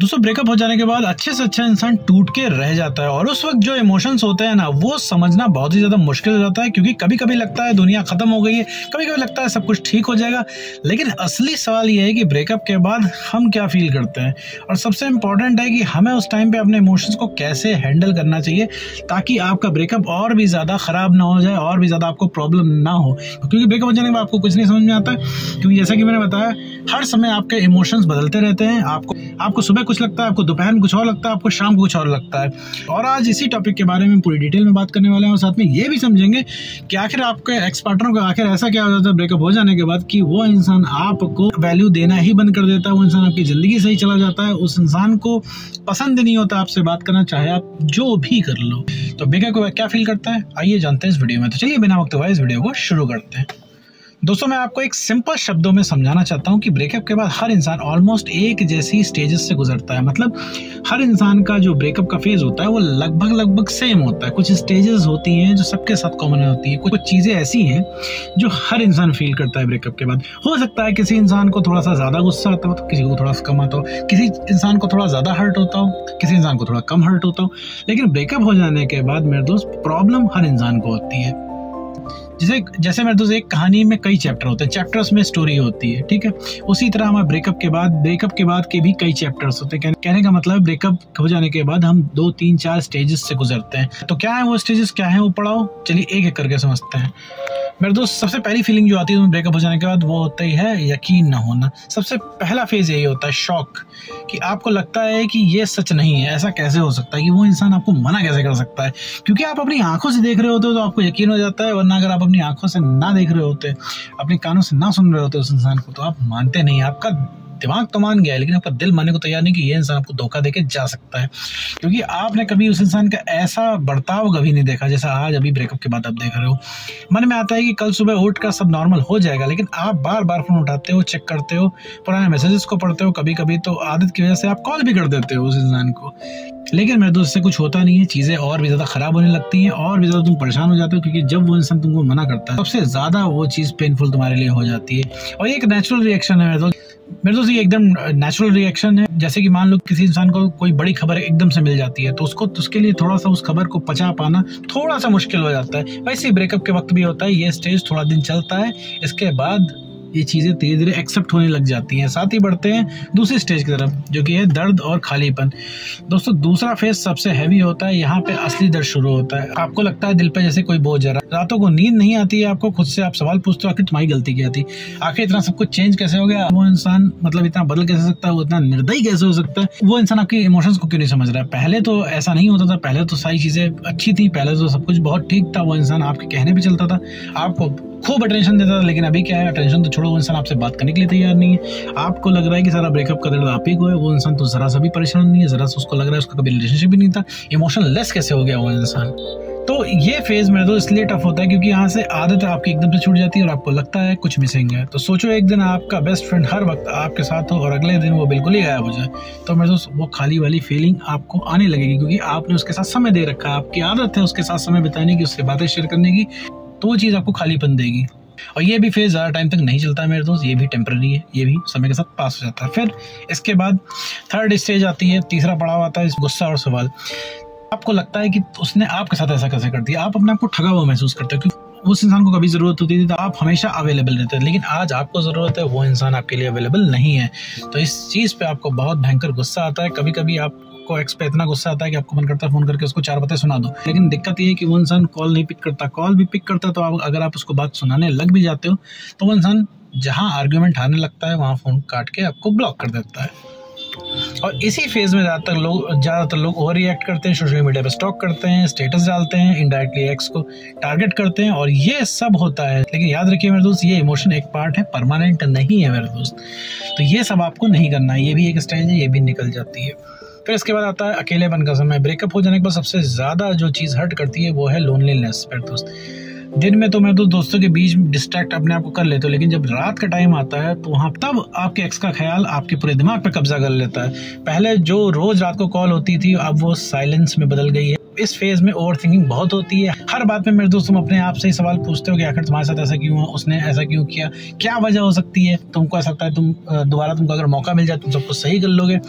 दोस्तों ब्रेकअप हो जाने के बाद अच्छे से अच्छा इंसान टूट के रह जाता है और उस वक्त जो इमोशंस होते हैं ना वो समझना बहुत ही ज्यादा मुश्किल हो जाता है, क्योंकि कभी कभी लगता है दुनिया खत्म हो गई है, कभी कभी लगता है सब कुछ ठीक हो जाएगा। लेकिन असली सवाल ये है कि ब्रेकअप के बाद हम क्या फील करते हैं, और सबसे इम्पोर्टेंट है कि हमें उस टाइम पे अपने इमोशंस को कैसे हैंडल करना चाहिए ताकि आपका ब्रेकअप और भी ज्यादा खराब ना हो जाए और भी ज्यादा आपको प्रॉब्लम ना हो। क्योंकि ब्रेकअप हो जाने के बाद आपको कुछ नहीं समझ में आता है, क्योंकि जैसा कि मैंने बताया हर समय आपके इमोशंस बदलते रहते हैं। आपको सुबह कुछ लगता है, आपको दोपहर में कुछ और लगता है, आपको शाम को कुछ और लगता है। और आज इसी टॉपिक के बारे में पूरी डिटेल में बात करने वाले हैं और साथ में ये भी समझेंगे कि आखिर आपके एक्स पार्टनर को आखिर ऐसा क्या हो जाता है ब्रेकअप हो जाने के बाद कि वो इंसान आपको वैल्यू देना ही बंद कर देता है, वो इंसान आपकी जिंदगी से ही चला जाता है, उस इंसान को पसंद नहीं होता आपसे बात करना, चाहे आप जो भी कर लो। तो ब्रेकअप के बाद क्या फील करता है आइए जानते हैं इस वीडियो में। तो चलिए बिना वक्त गवाए इस वीडियो को शुरू करते हैं। दोस्तों मैं आपको एक सिंपल शब्दों में समझाना चाहता हूँ कि ब्रेकअप के बाद हर इंसान ऑलमोस्ट एक जैसी स्टेजेस से गुजरता है। मतलब हर इंसान का जो ब्रेकअप का फेज होता है वो लगभग सेम होता है। कुछ स्टेजेस होती हैं जो सबके साथ कॉमन होती है, कुछ चीजें ऐसी हैं जो हर इंसान फील करता है ब्रेकअप के बाद। हो सकता है किसी इंसान को थोड़ा सा ज्यादा गुस्सा आता हो तो किसी को थोड़ा सा कम आता हो, किसी इंसान को थोड़ा ज्यादा हर्ट होता हो, किसी इंसान को थोड़ा कम हर्ट होता हो। लेकिन ब्रेकअप हो जाने के बाद मेरे दोस्त प्रॉब्लम हर इंसान को होती है। जैसे मेरे दोस्त एक कहानी में कई चैप्टर होते हैं, चैप्टर्स में स्टोरी होती है, ठीक है। उसी तरह हमारे ब्रेकअप के बाद के भी कई चैप्टर्स होते हैं। कहने का मतलब ब्रेकअप हो जाने के बाद हम 2, 3, 4 स्टेजेस से गुजरते हैं। तो क्या है वो स्टेजेस, क्या है वो पढ़ाओ, चलिए एक एक करके समझते हैं। मेरे दोस्त सबसे पहली फीलिंग जो आती है ब्रेकअप हो जाने के बाद वो होता ही है यकीन ना होना। सबसे पहला फेज यही होता है, शॉक, कि आपको लगता है कि ये सच नहीं है, ऐसा कैसे हो सकता है, कि वो इंसान आपको मना कैसे कर सकता है। क्योंकि आप अपनी आंखों से देख रहे होते हो तो आपको यकीन हो जाता है, वरना अगर आप अपनी आंखों से ना देख रहे होते, अपने कानों से ना सुन रहे होते उस इंसान को, तो आप मानते नहीं। आपका दिमाग तो मान गया है लेकिन आपका दिल मानने को तैयार नहीं कि ये इंसान आपको धोखा देके जा सकता है, क्योंकि आपने कभी उस इंसान का ऐसा बर्ताव कभी नहीं देखा जैसा आज अभी ब्रेकअप के बाद आप देख रहे हो। मन में आता है कि कल सुबह उठ कर सब नॉर्मल हो जाएगा, लेकिन आप बार बार फोन उठाते हो, चेक करते हो, पुराने मैसेजेस को पढ़ते हो, कभी कभी तो आदत की वजह से आप कॉल भी कर देते हो उस इंसान को। लेकिन मेरे दोस्त से कुछ होता नहीं है, चीजें और भी ज्यादा खराब होने लगती हैं और भी ज्यादा तुम परेशान हो जाते हो, क्योंकि जब वो इंसान तुमको मना करता है सबसे ज्यादा वो चीज पेनफुल तुम्हारे लिए हो जाती है। और ये एक नेचुरल रिएक्शन है मेरे दोस्त, ये एकदम नेचुरल रिएक्शन है। जैसे कि मान लो किसी इंसान को कोई बड़ी खबर एकदम से मिल जाती है तो उसके लिए थोड़ा सा उस खबर को पचा पाना थोड़ा सा मुश्किल हो जाता है। वैसे ही ब्रेकअप के वक्त भी होता है, ये स्टेज थोड़ा दिन चलता है, इसके बाद ये चीजें धीरे धीरे एक्सेप्ट होने लग जाती हैं। साथ ही बढ़ते हैं दूसरी स्टेज की तरफ जो कि है दर्द और खालीपन। दोस्तों दूसरा फेज सबसे हैवी होता है, यहाँ पे असली दर्द शुरू होता है। आपको लगता है दिल पे जैसे कोई बोझ आ रहा है, रातों को नींद नहीं आती है, आपको खुद से आप सवाल पूछते हो आखिर तुम्हारी गलती क्या थी, आखिर इतना सब कुछ चेंज कैसे हो गया, वो इंसान मतलब इतना बदल कैसे सकता है, वो इतना निर्दयी कैसे हो सकता है, वो इंसान आपके इमोशंस को क्यों नहीं समझ रहा है। पहले तो ऐसा नहीं होता था, पहले तो सारी चीजें अच्छी थी, पहले तो सब कुछ बहुत ठीक था, वो इंसान आपके कहने पे चलता था, आपको खूब अटेंशन देता था। लेकिन अभी क्या है, अटेंशन तो छोड़ो, वो इंसान आपसे बात करने के लिए तैयार नहीं है। आपको लग रहा है कि सारा ब्रेकअप का दर्द आप ही को है, वो इंसान तो जरा सा भी परेशान नहीं है, जरा सा उसको लग रहा है उसका कभी रिलेशनशिप भी नहीं था, इमोशनल लेस कैसे हो गया वो इंसान। तो ये फेज मेरे दोस्त इसलिए टफ होता है क्योंकि यहाँ से आदत आपकी एकदम से छूट जाती है और आपको लगता है कुछ मिसिंग है। तो सोचो एक दिन आपका बेस्ट फ्रेंड हर वक्त आपके साथ हो और अगले दिन वो बिल्कुल ही गायब हो जाए, तो मेरे दोस्त वो खाली वाली फीलिंग आपको आने लगेगी, क्योंकि आपने उसके साथ समय दे रखा है, आपकी आदत है उसके साथ समय बिताने की, उससे बातें शेयर करने की, तो वो चीज़ आपको खालीपन देगी। और ये भी फेज ज़्यादा टाइम तक नहीं चलता है मेरे दोस्त, ये भी टेम्पररी है, ये भी समय के साथ पास हो जाता है। फिर इसके बाद थर्ड स्टेज आती है, तीसरा पड़ाव आता है गुस्सा और सवाल। आपको लगता है कि उसने आपके साथ ऐसा कैसे कर दिया, आप अपने आप को ठगा हुआ महसूस करते हो, क्योंकि उस इंसान को कभी जरूरत होती थी तो आप हमेशा अवेलेबल रहते थे, लेकिन आज आपको जरूरत है, वो इंसान आपके लिए अवेलेबल नहीं है। तो इस चीज पे आपको बहुत भयंकर गुस्सा आता है। कभी कभी आपको एक्स पे इतना गुस्सा आता है कि आपको मन करता है फोन करके उसको 4 बातें सुना दो, लेकिन दिक्कत ये है कि वो इंसान कॉल नहीं पिक करता, कॉल भी पिक करता तो अगर आप उसको बात सुनाने लग भी जाते हो तो वो इंसान जहाँ आर्ग्यूमेंट हारने लगता है वहाँ फोन काट के आपको ब्लॉक कर देता है। और इसी फेज में ज़्यादातर लोग ओवर रिएक्ट करते हैं, सोशल मीडिया पे स्टॉक करते हैं, स्टेटस डालते हैं, इनडायरेक्टली एक्स को टारगेट करते हैं, और ये सब होता है। लेकिन याद रखिए मेरे दोस्त, ये इमोशन एक पार्ट है, परमानेंट नहीं है मेरे दोस्त। तो ये सब आपको नहीं करना है, ये भी एक स्टेज है, ये भी निकल जाती है। फिर इसके बाद आता है अकेलेपन का समय। ब्रेकअप हो जाने के बाद सबसे ज़्यादा जो चीज़ हर्ट करती है वो है लोनलीनेस मेरे दोस्त। दिन में तो मैं तो दोस्तों के बीच डिस्ट्रैक्ट अपने आप को कर लेते हो, लेकिन जब रात का टाइम आता है तो वहाँ तब आपके एक्स का ख्याल आपके पूरे दिमाग पे कब्जा कर लेता है। पहले जो रोज रात को कॉल होती थी अब वो साइलेंस में बदल गई है। इस फेज में ओवर थिंकिंग बहुत होती है। हर बात में मेरे दोस्त तुम अपने आप से ही सवाल पूछते हो कि आखिर तुम्हारे साथ ऐसा क्यों हुआ, उसने ऐसा क्यों किया, क्या वजह हो सकती है। तुमको ऐसा लगता है तुम दोबारा तुमको अगर मौका मिल जाए तुम सब कुछ सही कर लोगे,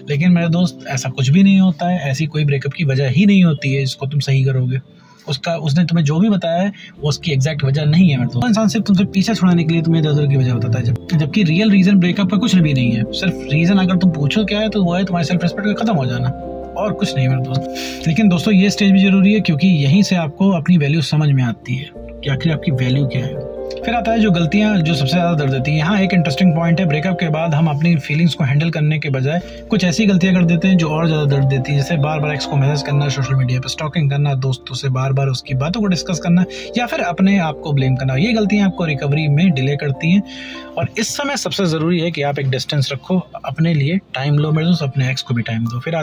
लेकिन मेरे दोस्त ऐसा कुछ भी नहीं होता है। ऐसी कोई ब्रेकअप की वजह ही नहीं होती है जिसको तुम सही करोगे। उसने तुम्हें जो भी बताया है वो उसकी एग्जैक्ट वजह नहीं है। तो इंसान सिर्फ तुमसे पीछे छुड़ाने के लिए तुम्हें इधर की वजह बताता है, जबकि रियल रीजन ब्रेकअप का कुछ भी नहीं है। सिर्फ रीजन अगर तुम पूछो क्या है तो वो है तुम्हारे सेल्फ रिस्पेक्ट का खत्म हो जाना, और कुछ नहीं मेरे दोस्त। लेकिन दोस्तों ये स्टेज भी जरूरी है, क्योंकि यहीं से आपको अपनी वैल्यू समझ में आती है कि आखिर आपकी वैल्यू क्या है। फिर आता है जो गलतियां जो सबसे ज़्यादा दर्द देती हैं। यहाँ एक इंटरेस्टिंग पॉइंट है, ब्रेकअप के बाद हम अपनी फीलिंग्स को हैंडल करने के बजाय कुछ ऐसी गलतियां कर देते हैं जो और ज़्यादा दर्द देती है। जैसे बार बार एक्स को मैसेज करना, सोशल मीडिया पर स्टॉकिंग करना, दोस्तों से बार बार उसकी बातों को डिस्कस करना, या फिर अपने आप को ब्लेम करना। ये गलतियां आपको रिकवरी में डिले करती हैं, और इस समय सबसे ज़रूरी है कि आप एक डिस्टेंस रखो, अपने लिए टाइम लो मेरे दोस्त, अपने एक्स को भी टाइम दो। फिर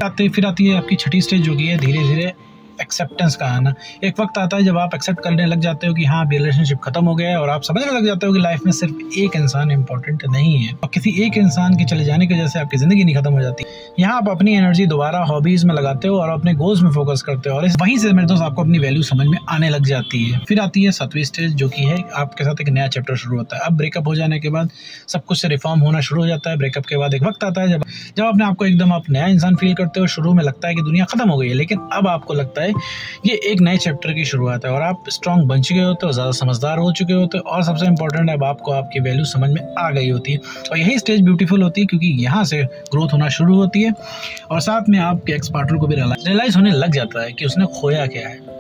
आती है आपकी छठी स्टेज, जो कि है धीरे धीरे एक्सेप्टेंस का आना। एक वक्त आता है जब आप एक्सेप्ट करने लग जाते हो कि हाँ रिलेशनशिप खत्म हो गया है, और आप समझने लग जाते हो कि लाइफ में सिर्फ एक इंसान इंपॉर्टेंट नहीं है, और किसी एक इंसान के चले जाने की वजह से आपकी जिंदगी नहीं खत्म हो जाती। यहाँ आप अपनी एनर्जी दोबारा हॉबीज में लगाते हो और अपने गोल्स में फोकस करते हो, और वहीं से मेरे दोस्त आपको अपनी वैल्यू समझ में आने लग जाती है। फिर आती है 7वीं स्टेज, जो कि है आपके साथ एक नया चैप्टर शुरू होता है। अब ब्रेकअप हो जाने के बाद सब कुछ से रिफॉर्म होना शुरू हो जाता है। ब्रेकअप के बाद एक वक्त आता है जब अपने आपको एकदम आप नया इंसान फील करते हो। शुरू में लगता है कि दुनिया खत्म हो गई है, लेकिन अब आपको लगता है ये एक नए चैप्टर की शुरुआत है, और आप स्ट्रॉन्ग बन चुके होते हो, ज़्यादा समझदार हो चुके होते हो, और सबसे इंपॉर्टेंट है अब आपको आपकी वैल्यू समझ में आ गई होती है। और यही स्टेज ब्यूटीफुल होती है, क्योंकि यहाँ से ग्रोथ होना शुरू होती है, और साथ में आपके एक्स पार्टनर को भी रियलाइज होने लग जाता है कि उसने खोया क्या है।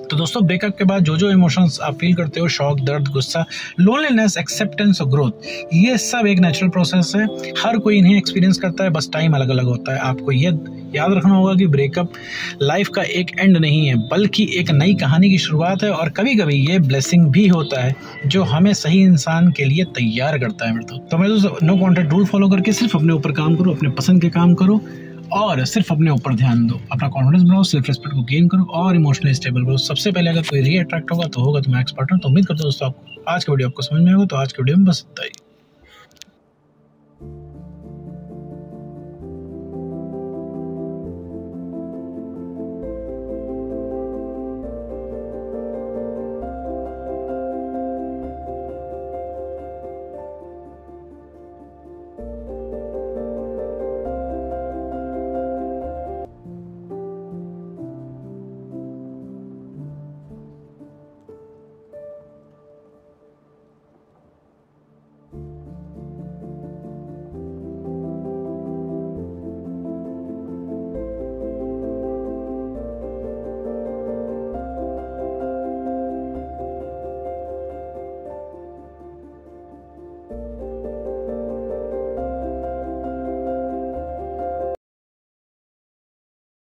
तो दोस्तों ब्रेकअप के बाद जो इमोशंस आप फील करते हो, शॉक, दर्द, गुस्सा, लोनलीनेस, एक्सेप्टेंस और ग्रोथ, ये सब एक नेचुरल प्रोसेस है। हर कोई इन्हें एक्सपीरियंस करता है, बस टाइम अलग अलग होता है। आपको ये याद रखना होगा कि ब्रेकअप लाइफ का एक एंड नहीं है, बल्कि एक नई कहानी की शुरुआत है, और कभी कभी ये ब्लेसिंग भी होता है जो हमें सही इंसान के लिए तैयार करता है। तो मैं दोस्तों नो कॉन्टैक्ट रूल फॉलो करके सिर्फ अपने ऊपर काम करो, अपने पसंद के काम करो, और सिर्फ अपने ऊपर ध्यान दो, अपना कॉन्फिडेंस बढ़ाओ, सेल्फ रिस्पेक्ट को गेन करो, और इमोशनली स्टेबल करो। सबसे पहले अगर कोई री अट्रैक्ट होगा तो होगा तुम्हारा एक्स पार्टनर। तो उम्मीद करता हूँ दोस्तों आपको आज का वीडियो आपको समझ में आएगा। तो आज के वीडियो में बस इतना ही।